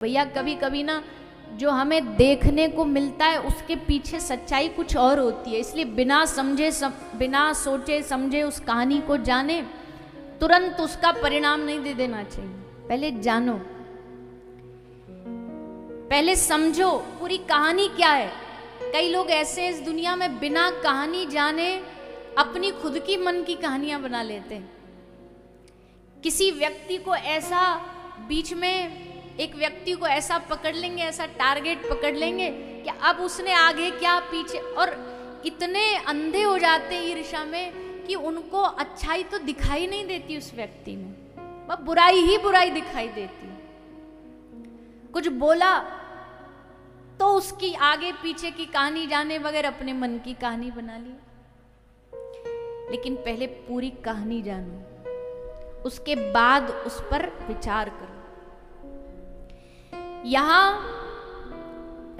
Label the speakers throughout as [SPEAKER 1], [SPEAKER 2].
[SPEAKER 1] भैया कभी कभी ना जो हमें देखने को मिलता है उसके पीछे सच्चाई कुछ और होती है, इसलिए बिना सोचे समझे उस कहानी को जाने, तुरंत उसका परिणाम नहीं दे देना चाहिए। पहले जानो, पहले समझो पूरी कहानी क्या है। कई लोग ऐसे इस दुनिया में बिना कहानी जाने अपनी खुद की मन की कहानियां बना लेते हैं। किसी व्यक्ति को ऐसा बीच में एक व्यक्ति को ऐसा पकड़ लेंगे, ऐसा टारगेट पकड़ लेंगे कि अब उसने आगे क्या पीछे, और इतने अंधे हो जाते हैं ईर्ष्या में कि उनको अच्छाई तो दिखाई नहीं देती उस व्यक्ति में, वह बुराई ही बुराई दिखाई देती। कुछ बोला तो उसकी आगे पीछे की कहानी जाने बगैर अपने मन की कहानी बना ली। लेकिन पहले पूरी कहानी जानो, उसके बाद उस पर विचार करो। यहां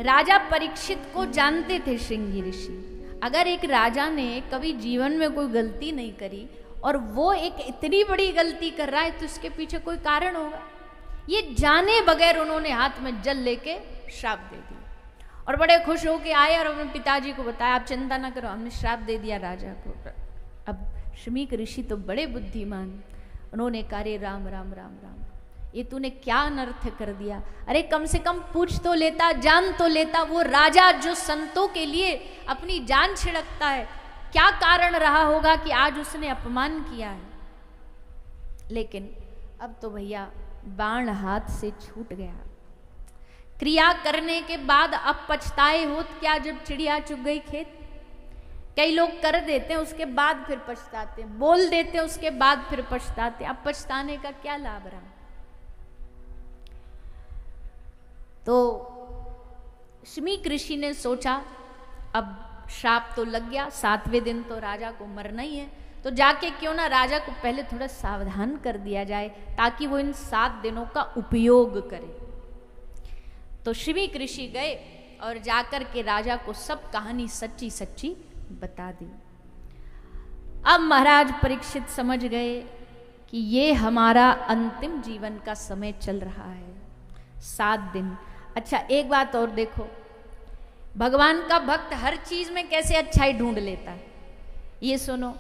[SPEAKER 1] राजा परीक्षित को जानते थे श्रृंगी ऋषि। अगर एक राजा ने कभी जीवन में कोई गलती नहीं करी और वो एक इतनी बड़ी गलती कर रहा है तो इसके पीछे कोई कारण होगा। ये जाने बगैर उन्होंने हाथ में जल लेके श्राप दे दिया और बड़े खुश होके आए और अपने पिताजी को बताया, आप चिंता ना करो, हमने श्राप दे दिया राजा को। अब श्रृंगी ऋषि तो बड़े बुद्धिमान, उन्होंने कहा, रे राम राम राम राम, ये तूने क्या अनर्थ कर दिया। अरे कम से कम पूछ तो लेता, जान तो लेता। वो राजा जो संतों के लिए अपनी जान छिड़कता है, क्या कारण रहा होगा कि आज उसने अपमान किया है। लेकिन अब तो भैया बाण हाथ से छूट गया। क्रिया करने के बाद अब पछताए होत क्या, जब चिड़िया चुग गई खेत। कई लोग कर देते हैं उसके बाद फिर पछताते, बोल देते हैं उसके बाद फिर पछताते। अब पछताने का क्या लाभ रहा। तो श्रृंगी ऋषि ने सोचा अब श्राप तो लग गया, 7वें दिन तो राजा को मरना ही है, तो जाके क्यों ना राजा को पहले थोड़ा सावधान कर दिया जाए ताकि वो इन 7 दिनों का उपयोग करे। तो श्रृंगी ऋषि गए और जाकर के राजा को सब कहानी सच्ची सच्ची बता दी। अब महाराज परीक्षित समझ गए कि ये हमारा अंतिम जीवन का समय चल रहा है, 7 दिन। अच्छा एक बात और देखो, भगवान का भक्त हर चीज में कैसे अच्छाई ढूंढ लेता है। ये सुनो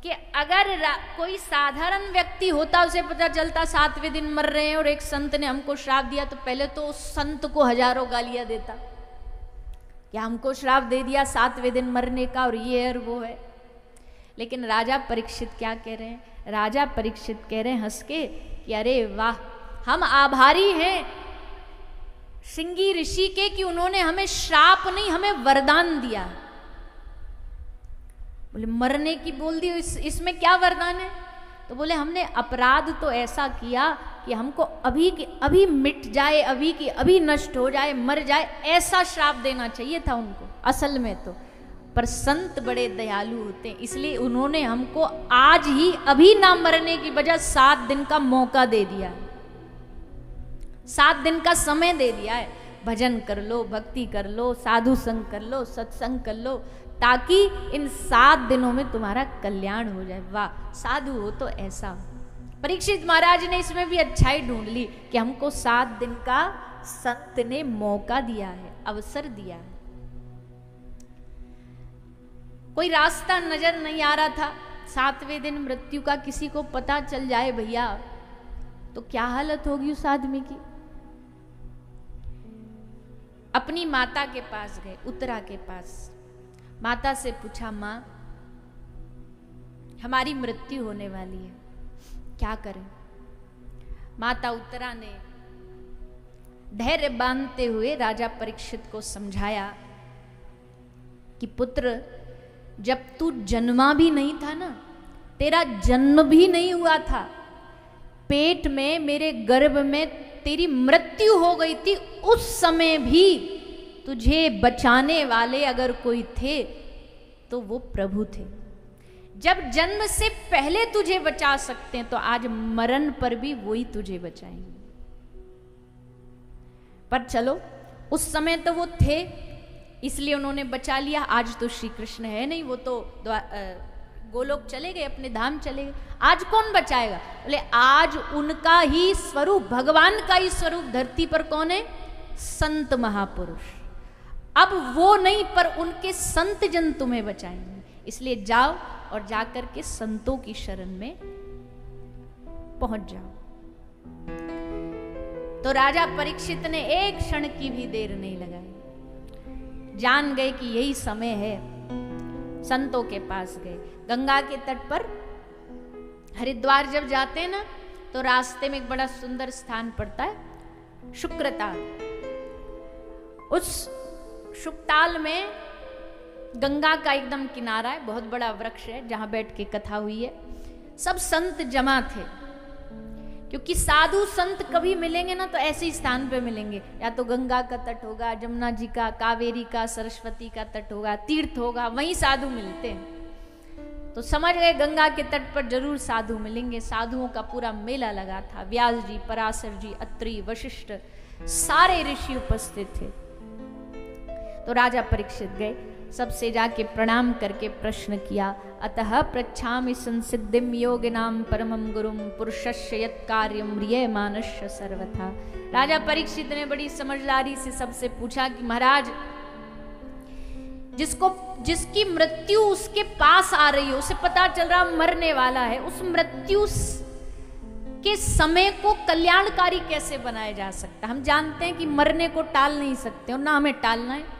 [SPEAKER 1] कि अगर कोई साधारण व्यक्ति होता, उसे पता चलता 7वें दिन मर रहे हैं और एक संत ने हमको श्राप दिया, तो पहले तो उस संत को हजारों गालियां देता कि हमको श्राप दे दिया 7वें दिन मरने का, और ये और वो है। लेकिन राजा परीक्षित क्या कह रहे हैं, राजा परीक्षित कह रहे हैं हंस के कि अरे वाह, हम आभारी हैं श्रृंगी ऋषि के कि उन्होंने हमें श्राप नहीं, हमें वरदान दिया। बोले मरने की बोल दी, इसमें क्या वरदान है। तो बोले हमने अपराध तो ऐसा किया कि हमको अभी की अभी मिट जाए, अभी की अभी नष्ट हो जाए, मर जाए, ऐसा श्राप देना चाहिए था उनको असल में तो। पर संत बड़े दयालु होते हैं, इसलिए उन्होंने हमको आज ही अभी ना मरने की बजाय 7 दिन का मौका दे दिया है, 7 दिन का समय दे दिया है। भजन कर लो, भक्ति कर लो, साधु संग कर लो, सत्संग कर लो, ताकि इन 7 दिनों में तुम्हारा कल्याण हो जाए। वाह, साधु हो तो ऐसा। परीक्षित महाराज ने इसमें भी अच्छाई ढूंढ ली कि हमको 7 दिन का संत ने मौका दिया है, अवसर दिया है। कोई रास्ता नजर नहीं आ रहा था, 7वें दिन मृत्यु का किसी को पता चल जाए भैया तो क्या हालत होगी उस आदमी की। अपनी माता के पास गए, उत्तरा के पास। माता से पूछा, माँ हमारी मृत्यु होने वाली है, क्या करें। माता उत्तरा ने धैर्य बांधते हुए राजा परीक्षित को समझाया कि पुत्र, जब तू जन्मा भी नहीं था ना, तेरा जन्म भी नहीं हुआ था, पेट में मेरे गर्भ में तेरी मृत्यु हो गई थी, उस समय भी तुझे बचाने वाले अगर कोई थे तो वो प्रभु थे। जब जन्म से पहले तुझे बचा सकते हैं तो आज मरण पर भी वही तुझे बचाएंगे। पर चलो, उस समय तो वो थे इसलिए उन्होंने बचा लिया। आज तो श्री कृष्ण है नहीं, वो तो गोलोक चले गए, अपने धाम चले गए। आज कौन बचाएगा? बोले आज उनका ही स्वरूप, भगवान का ही स्वरूप धरती पर कौन है? संत महापुरुष। अब वो नहीं, पर उनके संत जन तुम्हें बचाएंगे। इसलिए जाओ और जाकर के संतों की शरण में पहुंच जाओ। तो राजा परीक्षित ने एक क्षण की भी देर नहीं लगाई, जान गए कि यही समय है। संतों के पास गए, गंगा के तट पर। हरिद्वार जब जाते हैं ना, तो रास्ते में एक बड़ा सुंदर स्थान पड़ता है, शुक्रताल। उस शुकताल में गंगा का एकदम किनारा है, बहुत बड़ा वृक्ष है जहां बैठ के कथा हुई है। सब संत जमा थे, क्योंकि साधु संत कभी मिलेंगे ना तो ऐसे ही स्थान पे मिलेंगे, या तो गंगा का तट होगा, जमुना जी का, कावेरी का, सरस्वती का तट होगा, तीर्थ होगा, वहीं साधु मिलते हैं। तो समझ गए गंगा के तट पर जरूर साधु मिलेंगे। साधुओं का पूरा मेला लगा था। व्यास जी, पराशर जी, अत्रि, वशिष्ठ, सारे ऋषि उपस्थित थे। तो राजा परीक्षित गए, सबसे जाके प्रणाम करके प्रश्न किया, अतः पृच्छामि संसिद्धिम योगिनाम परमम गुरुम पुरुषस्य यत् कार्यम म्रियमाणस्य सर्वथा। राजा परीक्षित ने बड़ी समझदारी से सबसे पूछा कि महाराज, जिसकी मृत्यु उसके पास आ रही है, उसे पता चल रहा मरने वाला है, उस मृत्यु के समय को कल्याणकारी कैसे बनाया जा सकता? हम जानते हैं कि मरने को टाल नहीं सकते और ना हमें टालना है,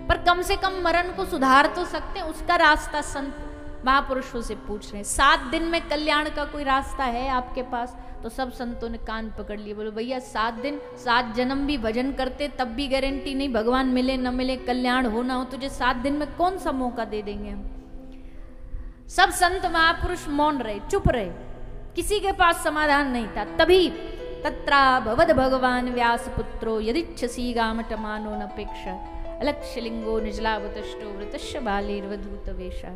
[SPEAKER 1] पर कम से कम मरण को सुधार तो सकते हैं। उसका रास्ता संत महापुरुषों से पूछ रहे हैं। 7 दिन में कल्याण का कोई रास्ता है आपके पास? तो सब संतों ने कान पकड़ लिए, बोले भैया 7 दिन 7 जन्म भी भजन करते तब भी गारंटी नहीं, भगवान मिले न मिले, कल्याण हो ना हो, तुझे 7 दिन में कौन सा मौका दे देंगे हम? सब संत महापुरुष मौन रहे, चुप रहे, किसी के पास समाधान नहीं था। तभी तत्रा भवद भगवान व्यास पुत्रो यदिच्छसी गामटमानो नपेक्षा अलक्षलिंगो निजलावतष्टो वृतश्य बालेर्वधूत वेशा।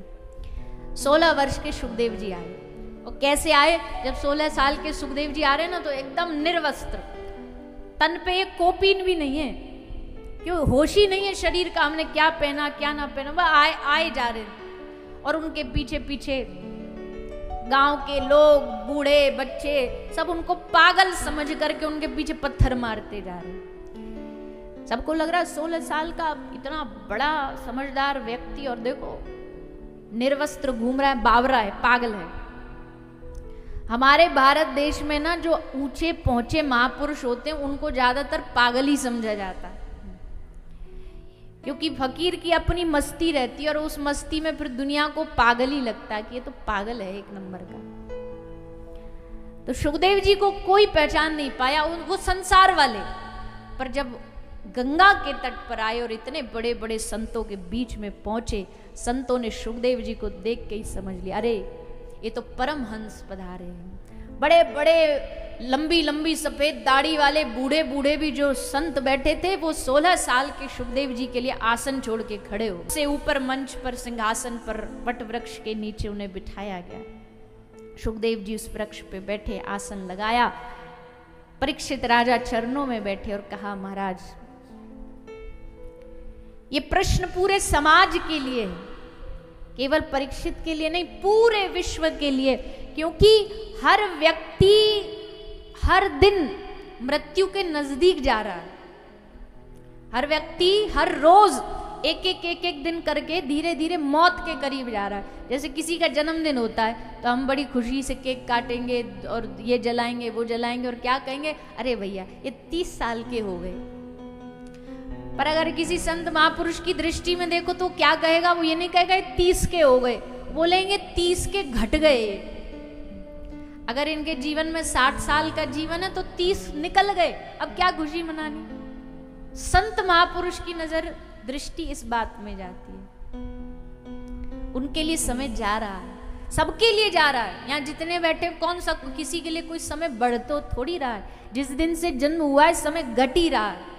[SPEAKER 1] 16 वर्ष के सुखदेव जी आए। और कैसे आए? जब 16 साल के सुखदेव जी आ रहे ना, तो एकदम निर्वस्त्र, तन पे एक कोपीन भी नहीं है, क्यों? होश ही नहीं है शरीर का, हमने क्या पहना क्या ना पहना। वह आए जा रहे हैं और उनके पीछे पीछे गांव के लोग, बूढ़े बच्चे, सब उनको पागल समझ करके उनके पीछे पत्थर मारते जा रहे हैं। सबको लग रहा है 16 साल का इतना बड़ा समझदार व्यक्ति, और देखो निर्वस्त्र घूम रहा है, बावरा है, पागल है। हमारे भारत देश में ना जो ऊंचे पहुंचे महापुरुष होते हैं उनको ज्यादातर पागल ही समझा जाता है, क्योंकि फकीर की अपनी मस्ती रहती है और उस मस्ती में फिर दुनिया को पागल ही लगता है कि ये तो पागल है एक नंबर का। तो सुखदेव जी को कोई पहचान नहीं पाया, वो संसार वाले। पर जब गंगा के तट पर आए और इतने बड़े बड़े संतों के बीच में पहुंचे, संतों ने सुखदेव जी को देख के ही समझ लिया, अरे ये तो परमहंस पधारे हैं। बड़े बड़े लंबी लंबी सफेद दाढ़ी वाले बूढ़े बूढ़े भी जो संत बैठे थे, वो 16 साल के सुखदेव जी के लिए आसन छोड़ के खड़े हो। से ऊपर मंच पर सिंहासन पर वट वृक्ष के नीचे उन्हें बिठाया गया। सुखदेव जी उस वृक्ष पे बैठे, आसन लगाया। परीक्षित राजा चरणों में बैठे और कहा, महाराज ये प्रश्न पूरे समाज के लिए है, केवल परीक्षित के लिए नहीं, पूरे विश्व के लिए, क्योंकि हर व्यक्ति हर दिन मृत्यु के नजदीक जा रहा है। हर व्यक्ति हर रोज एक दिन करके धीरे धीरे मौत के करीब जा रहा है। जैसे किसी का जन्मदिन होता है तो हम बड़ी खुशी से केक काटेंगे और ये जलाएंगे वो जलाएंगे और क्या कहेंगे, अरे भैया ये 30 साल के हो गए। पर अगर किसी संत महापुरुष की दृष्टि में देखो तो क्या कहेगा? वो ये नहीं कहेगा 30 के हो गए, बोलेंगे 30 के घट गए। अगर इनके जीवन में 60 साल का जीवन है तो 30 निकल गए, अब क्या खुशी मनानी? संत महापुरुष की नजर दृष्टि इस बात में जाती है, उनके लिए समय जा रहा है, सबके लिए जा रहा है। यहाँ जितने बैठे कौन सा किसी के लिए कोई समय बढ़ तो थोड़ी रहा है। जिस दिन से जन्म हुआ है समय घट ही रहा है,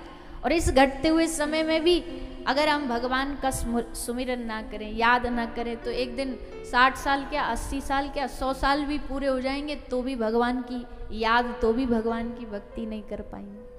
[SPEAKER 1] और इस घटते हुए समय में भी अगर हम भगवान का सुमिरन ना करें, याद ना करें, तो एक दिन 60 साल क्या, 80 साल क्या, 100 साल भी पूरे हो जाएंगे तो भी भगवान की याद, तो भी भगवान की भक्ति नहीं कर पाएंगे।